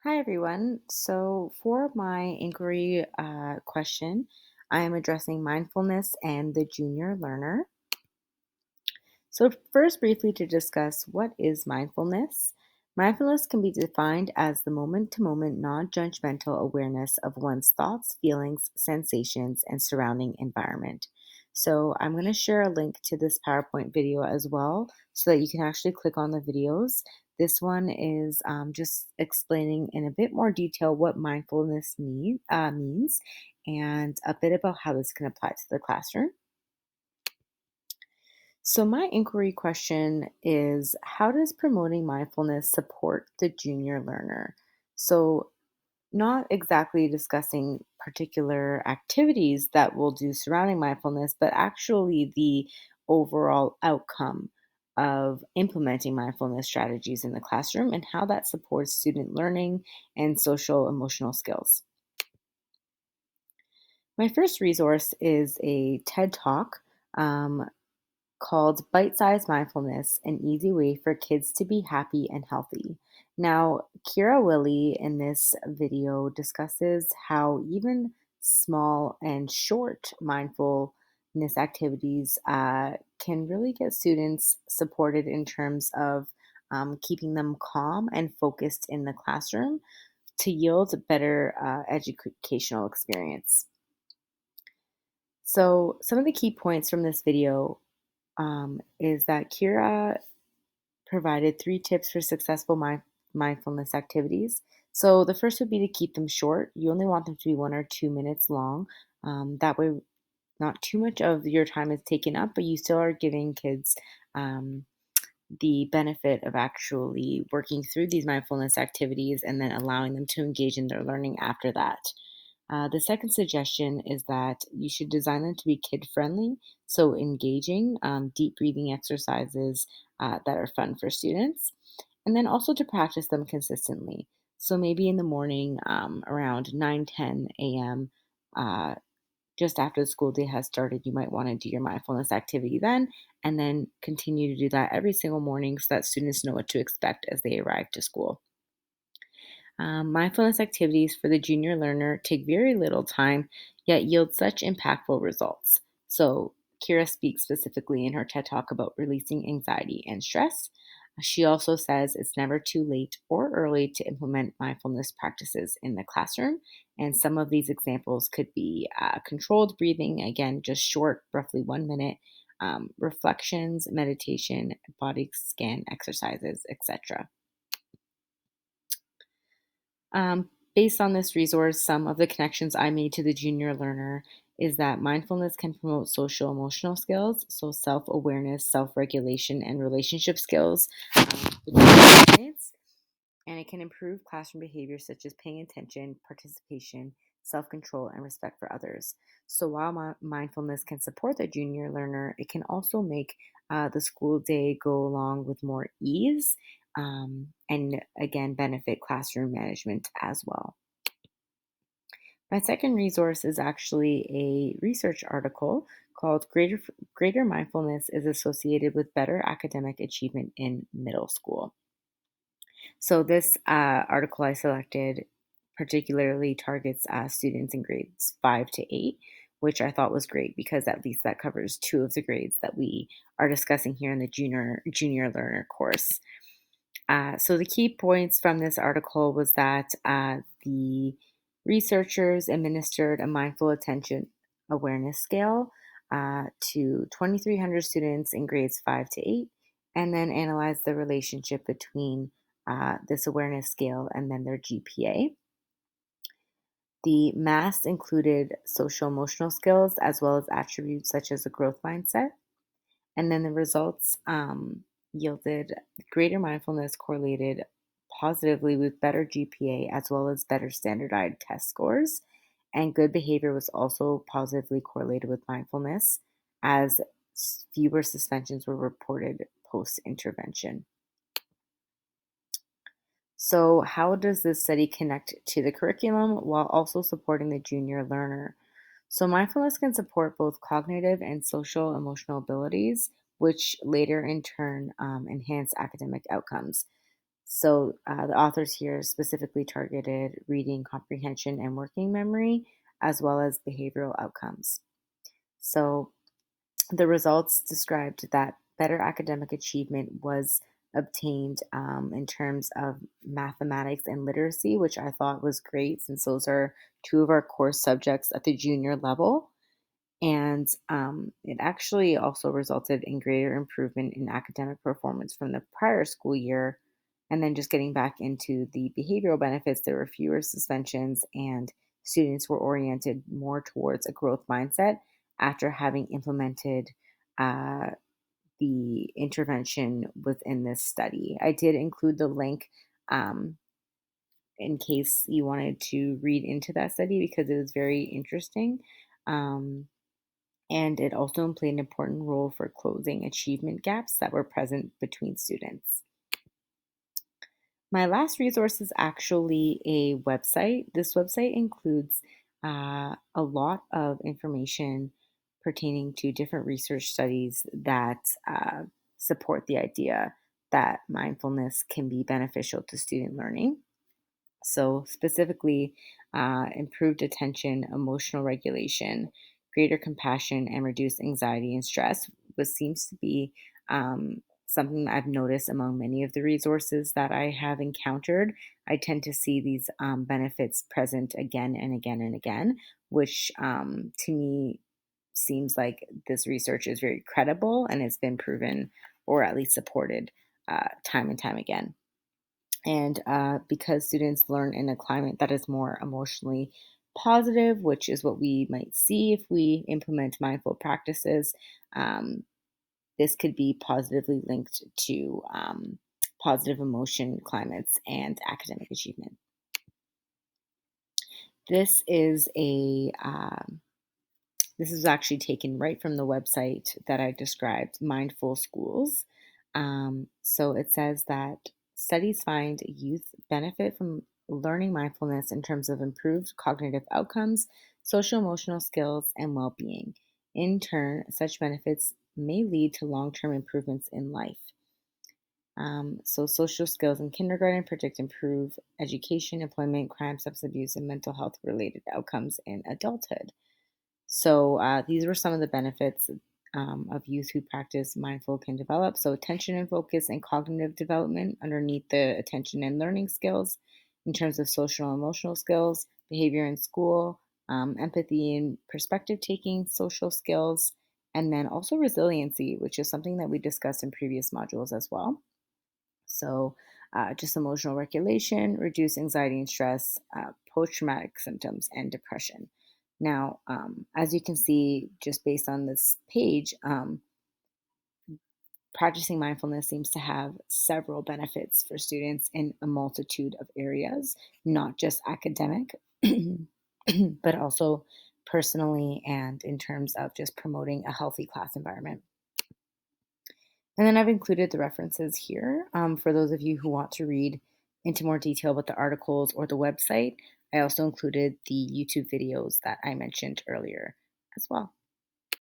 Hi, everyone. So, for my inquiry question, I am addressing mindfulness and the junior learner. So, first, briefly to discuss what is mindfulness. Mindfulness can be defined as the moment to moment, non judgmental awareness of one's thoughts, feelings, sensations, and surrounding environment. So, I'm going to share a link to this PowerPoint video as well so that you can actually click on the videos. This one is just explaining in a bit more detail what mindfulness means and a bit about how this can apply to the classroom. So, my inquiry question is, how does promoting mindfulness support the junior learner? So, not exactly discussing particular activities that we'll do surrounding mindfulness, but actually the overall outcome of implementing mindfulness strategies in the classroom and how that supports student learning and social emotional skills. My first resource is a TED Talk. Called Bite Size Mindfulness, an easy way for kids to be happy and healthy. Now, Kira Willie in this video discusses how even small and short mindfulness activities can really get students supported in terms of keeping them calm and focused in the classroom to yield a better educational experience. So, some of the key points from this video is that Kira provided 3 tips for successful mindfulness activities. So the first would be to keep them short. You only want them to be 1 or 2 minutes long. That way, not too much of your time is taken up, but you still are giving kids um, the benefit of actually working through these mindfulness activities and then allowing them to engage in their learning after that. The second suggestion is that you should design them to be kid friendly, so engaging, deep breathing exercises that are fun for students, and then also to practice them consistently. So maybe in the morning around 9:10 a.m., uh, just after the school day has started, you might want to do your mindfulness activity then, and then continue to do that every single morning so that students know what to expect as they arrive to school. Mindfulness activities for the junior learner take very little time, yet yield such impactful results. So, Kira speaks specifically in her TED Talk about releasing anxiety and stress. She also says it's never too late or early to implement mindfulness practices in the classroom. And some of these examples could be controlled breathing, again, just short, roughly 1 minute, reflections, meditation, body scan exercises, etc. Based on this resource, some of the connections I made to the junior learner is that mindfulness can promote social emotional skills, so self awareness, self regulation, and relationship skills between classmates. And it can improve classroom behavior such as paying attention, participation, self control, and respect for others. So while mindfulness can support the junior learner, it can also make the school day go along with more ease and again benefit classroom management as well. My second resource is actually a research article called Greater Mindfulness is Associated with Better Academic Achievement in Middle School. So, this article I selected particularly targets students in grades 5 to 8, which I thought was great because at least that covers 2 of the grades that we are discussing here in the junior learner course. So the key points from this article was that the researchers administered a mindful attention awareness scale to 2,300 students in grades 5 to 8, and then analyzed the relationship between this awareness scale and then their GPA. The math included social emotional skills as well as attributes such as a growth mindset. And then the results yielded greater mindfulness correlated positively with better GPA as well as better standardized test scores. And good behavior was also positively correlated with mindfulness as fewer suspensions were reported post intervention. So, how does this study connect to the curriculum while also supporting the junior learner? So, mindfulness can support both cognitive and social emotional abilities, which later in turn enhance academic outcomes. So the authors here specifically targeted reading comprehension and working memory, as well as behavioral outcomes. So the results described that better academic achievement was obtained in terms of mathematics and literacy, which I thought was great since those are two of our core subjects at the junior level. And it actually also resulted in greater improvement in academic performance from the prior school year. And then just getting back into the behavioral benefits, there were fewer suspensions, and students were oriented more towards a growth mindset after having implemented uh, the intervention within this study. I did include the link um, in case you wanted to read into that study because it was very interesting. Um, and it also played an important role for closing achievement gaps that were present between students. My last resource is actually a website. This website includes a lot of information pertaining to different research studies that support the idea that mindfulness can be beneficial to student learning. So, specifically, improved attention, emotional regulation, greater compassion, and reduced anxiety and stress, which seems to be something that I've noticed among many of the resources that I have encountered. I tend to see these benefits present again and again and again, which to me seems like this research is very credible and it's been proven or at least supported time and time again. And because students learn in a climate that is more emotionally positive, which is what we might see if we implement mindful practices, um, this could be positively linked to positive emotion climates and academic achievement. This is a This is actually taken right from the website that I described, Mindful Schools. So it says that studies find youth benefit from learning mindfulness in terms of improved cognitive outcomes, social emotional skills, and well being. In turn, such benefits may lead to long term improvements in life. So, social skills in kindergarten predict improved education, employment, crime, substance abuse, and mental health related outcomes in adulthood. So these were some of the benefits of youth who practice mindful can develop. So attention and focus and cognitive development underneath the attention and learning skills in terms of social and emotional skills, behavior in school, empathy and perspective taking, social skills, and then also resiliency, which is something that we discussed in previous modules as well. So just emotional regulation, reduce anxiety and stress, post traumatic symptoms, and depression. Now, as you can see, just based on this page, practicing mindfulness seems to have several benefits for students in a multitude of areas, not just academic, but also personally and in terms of just promoting a healthy class environment. And then I've included the references here for those of you who want to read into more detail about the articles or the website. I also included the YouTube videos that I mentioned earlier as well.